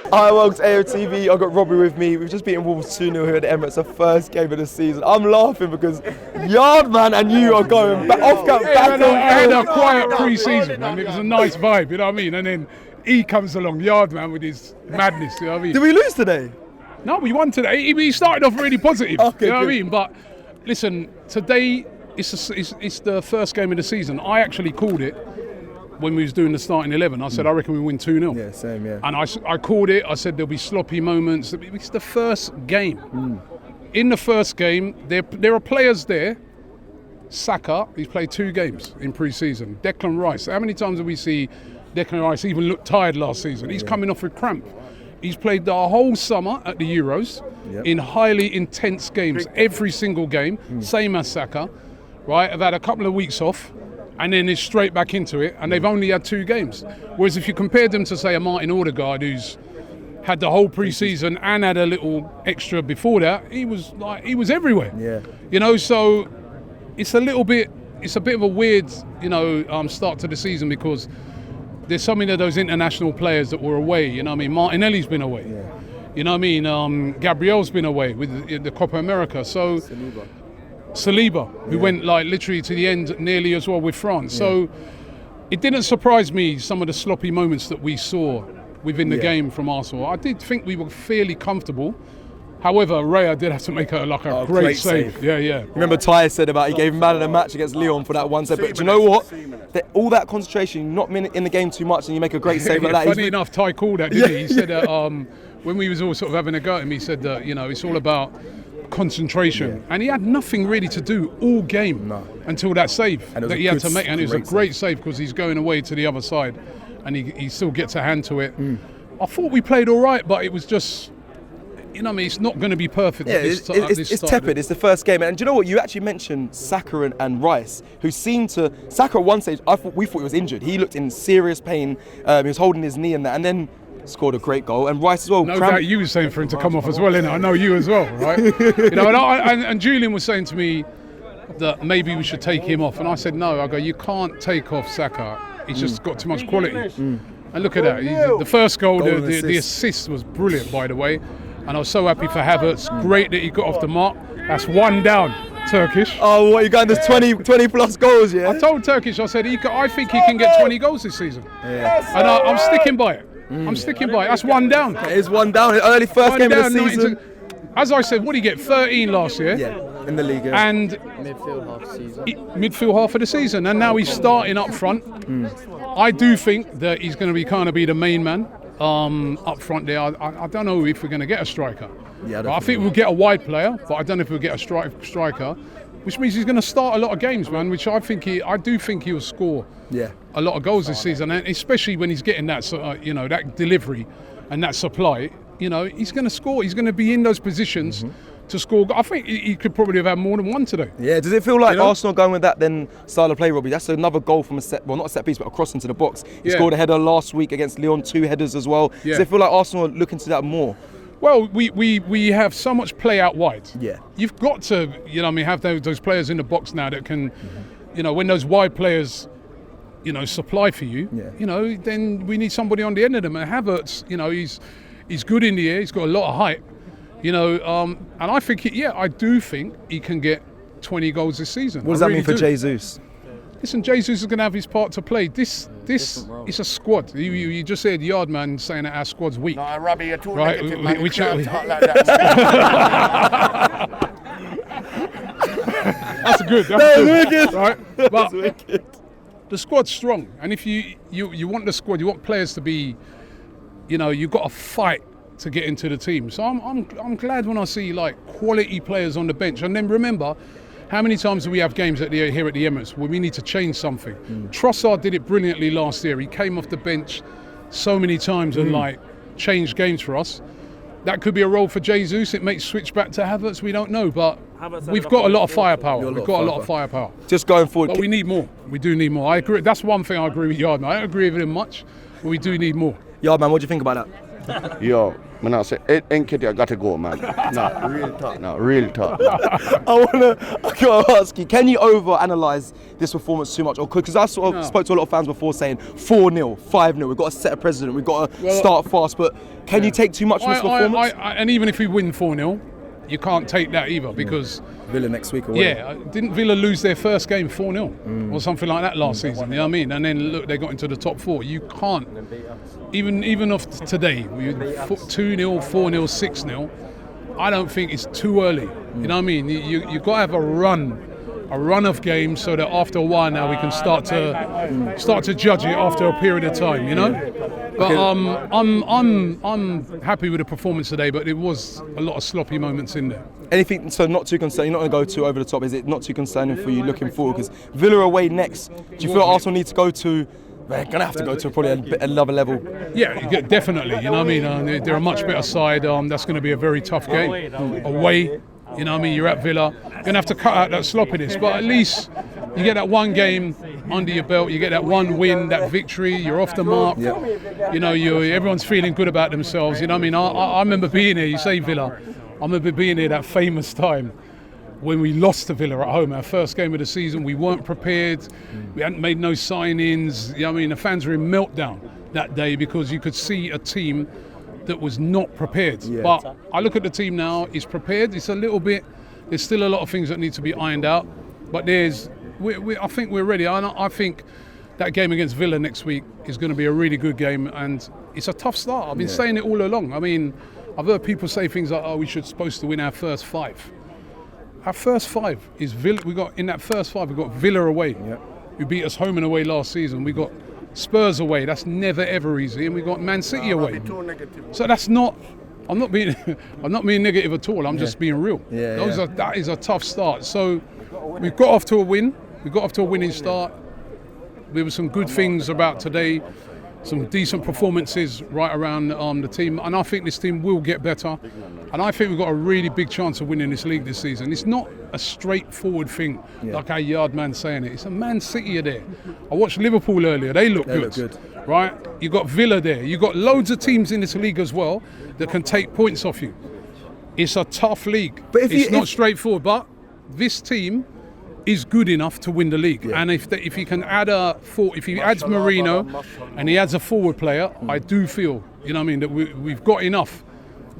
Hi, welcome to AFTV. I've got Robbie with me. We've just beaten Wolves 2-0 here at the Emirates, the first game of the season. I'm laughing because Yardman and you are going back off camp. I had a quiet pre-season, and it was a nice vibe, you know what I mean? And then he comes along, Yardman, with his madness, you know what I mean? Did we lose today? No, we won today. He started off really positive, Okay, you know what I good. mean? But listen, today it's the first game of the season. I actually called it when we was doing the starting 11. I said, I reckon we win 2-0. Yeah, same, yeah. And I called it. I said there'll be sloppy moments. It's the first game. In the first game, there are players there. Saka, he's played 2 games in pre-season. Declan Rice, how many times have we see Declan Rice even look tired last season? He's coming off with cramp. He's played the whole summer at the Euros in highly intense games, every single game, same as Saka, right? I've had a couple of weeks off, and then it's straight back into it, and they've only had 2 games. Whereas if you compared them to, say, a Martin Odegaard, who's had the whole pre-season and had a little extra before that, he was everywhere. Yeah. You know, so it's a bit of a weird, start to the season, because there's so many of those international players that were away. You know what I mean? Martinelli's been away. Yeah. You know what I mean? Gabriel's been away with the Copa America. So Saliba, who went literally to the end nearly as well with France. So it didn't surprise me, some of the sloppy moments that we saw within the game from Arsenal. I did think we were fairly comfortable. However, Raya did have to make a great save. Yeah. Remember Ty said about he gave man of the match against Lyon for that one save. But do you know what? All that concentration, not in the game too much, and you make a great save like that. Funny enough, Ty called that, didn't he? He said that when we was all sort of having a go at him, he said that, it's all about concentration. And he had nothing really to do all game until that save that he had to make. And it was a great save because he's going away to the other side and he still gets a hand to it. I thought we played all right, but it was just... it's not going to be perfect. Yeah, it's tepid. It's the first game, and do you know what? You actually mentioned Saka and Rice, who seemed to Saka at one stage. We thought he was injured. He looked in serious pain. He was holding his knee and that, and then scored a great goal. And Rice as well. No doubt you were saying for him to come off as well, innit? I know you as well, right? And Julian was saying to me that maybe we should take him off, and I said no. I go, you can't take off Saka. He's just got too much quality. And look at that. The first goal, the assist was brilliant, by the way. And I was so happy for Havertz. Great that he got off the mark. That's 1 down, Turkish. Oh, what, you going? There's 20 plus goals, yeah? I told Turkish, I said, I think he can get 20 goals this season. Yeah. And I'm sticking by it. I'm sticking by it. That's 1 down. It is 1 down. Early first game of the season. As I said, what did he get? 13 last year. Yeah, in the league. And midfield half of the season. And now he's starting up front. I do think that he's going to be the main man. Up front there, I don't know if we're going to get a striker. Yeah, I think we'll get a wide player, but I don't know if we'll get a striker, which means he's going to start a lot of games, man. Which I do think he'll score a lot of goals this season, and especially when he's getting that that delivery and that supply. He's going to score. He's going to be in those positions to score. I think he could probably have had more than one today. Yeah, does it feel like Arsenal going with that then style of play, Robbie? That's another goal from not a set piece, but a cross into the box. He scored a header last week against Lyon, 2 headers as well. Yeah. Does it feel like Arsenal are looking to that more? Well, we have so much play out wide. Yeah. You've got to, have those players in the box now that can, when those wide players, supply for you, then we need somebody on the end of them. And Havertz, he's good in the air. He's got a lot of height. And I think, I do think he can get 20 goals this season. What does that mean for Jesus? Listen, Jesus is going to have his part to play. This is a squad. You just said Yardman saying that our squad's weak. No, Robbie, you're too right? negative, man. We Can't talk like that. That's good. That's good. Right? But wicked. The squad's strong, and if you want the squad, you want players to be, you've got to fight to get into the team. So I'm glad when I see quality players on the bench. And then remember, how many times do we have games here at the Emirates where we need to change something? Trossard did it brilliantly last year. He came off the bench so many times and changed games for us. That could be a role for Jesus. It may switch back to Havertz. We don't know, but we've got a lot of firepower. We've got a lot of firepower. Just going forward. But we need more. We do need more. I agree. That's one thing I agree with Yardman. I don't agree with him much, but we do need more. Yardman, what do you think about that? Yo, Man, I say, Nketiah got to go, man. No, real talk. No, real talk. I gotta ask you, can you overanalyze this performance too much? Or because I sort of spoke to a lot of fans before saying 4-0, 5-0, we've got to set a precedent, we've got to start fast, but can you take too much from this performance? And even if we win 4-0, you can't take that either because Villa next week away. Yeah, didn't Villa lose their first game 4-0 or something like that last season? You know what I mean? And then look, they got into the top 4. You can't, even off today, 2-0, 4-0, 6-0. I don't think it's too early. You know what I mean? You've got to have a run of games so that after a while now we can start to judge it after a period of time. You know. But I'm happy with the performance today, but it was a lot of sloppy moments in there. Anything, so not too concerned, you're not going to go too over the top, is it not too concerning for you looking forward? Because Villa away next, do you feel Arsenal need to go to, they're going to have to go to probably another level? Yeah, definitely, you know what I mean? They're a much better side, that's going to be a very tough game. Away, you know what I mean, you're at Villa, you're going to have to cut out that sloppiness, but at least you get that one game under your belt, you get that one win, that victory, you're off the mark. Yep. You know, everyone's feeling good about themselves. You know what I mean? I remember being here, you say Villa, I remember being here that famous time when we lost to Villa at home, our first game of the season. We weren't prepared, we hadn't made no signings. You know what I mean? The fans were in meltdown that day because you could see a team that was not prepared. Yeah. But I look at the team now, it's prepared. It's a little bit, there's still a lot of things that need to be ironed out, but I think we're ready. I think that game against Villa next week is going to be a really good game, and it's a tough start. I've been saying it all along. I mean, I've heard people say things like, "Oh, we should supposed to win our first 5." Our first 5 is Villa. In that first 5, we got Villa away, who beat us home and away last season. We got Spurs away. That's never ever easy, and we got Man City away. So that's not. I'm not being negative at all. I'm just being real. That is a tough start. So we've got off to a win. We got off to a winning start. There were some good things about today, some decent performances right around the team, and I think this team will get better. And I think we've got a really big chance of winning this league this season. It's not a straightforward thing, like our yard man saying it. It's a Man City there. I watched Liverpool earlier. They look good. Right? You got Villa there. You got loads of teams in this league as well that can take points off you. It's a tough league. But it's not straightforward. But this team is good enough to win the league. And if he can add if he adds Marino and he adds a forward player, I do feel, you know what I mean, that we've got enough.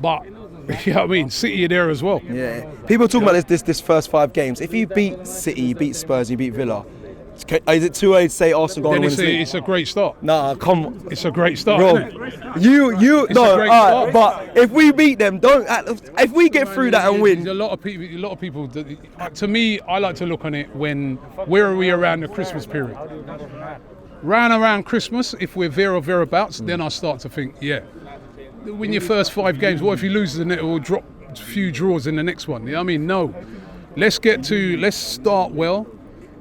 But you know what I mean, City are there as well. Yeah. People are talking about this first 5 games. If you beat City, you beat Spurs, you beat Villa, is it too early to say Arsenal going to win this league? It's a great start. Nah, come on. It's a great start, Rob, isn't it? No, but if we beat them, if we get through that and win. There's a lot of people that, to me, I like to look on it where are we around the Christmas period? Around Christmas, if we're there or thereabouts, then I start to think, win your first 5 games. What if you lose the net or drop a few draws in the next one? You know what I mean? No. Let's start well.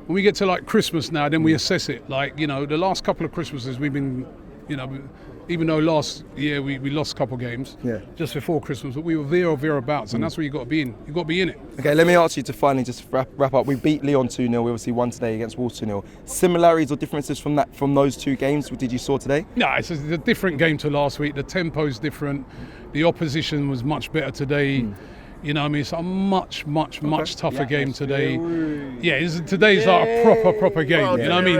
When we get to like Christmas now, then we assess it. Like, you know, the last couple of Christmases we've been, you know, even though last year we lost a couple games just before Christmas, but we were there or thereabouts, and that's where you've got to be in. You've got to be in it. Okay, let me ask you to finally just wrap up. We beat Lyon 2-0. We obviously won today against Wolves 2-0. Similarities or differences from those 2 games did you saw today? No, it's a different game to last week. The tempo's different. The opposition was much better today. You know what I mean? It's a much tougher game today. Today's like a proper game. You know what I mean?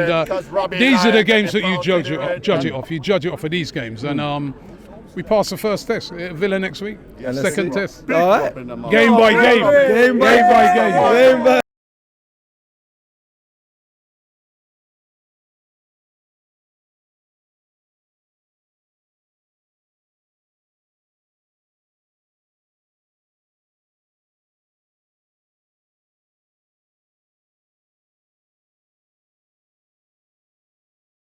These are the games that you judge it off. You judge it off of these games. And we passed the first test. Villa next week. Second test. All right. Game by game. Game by game.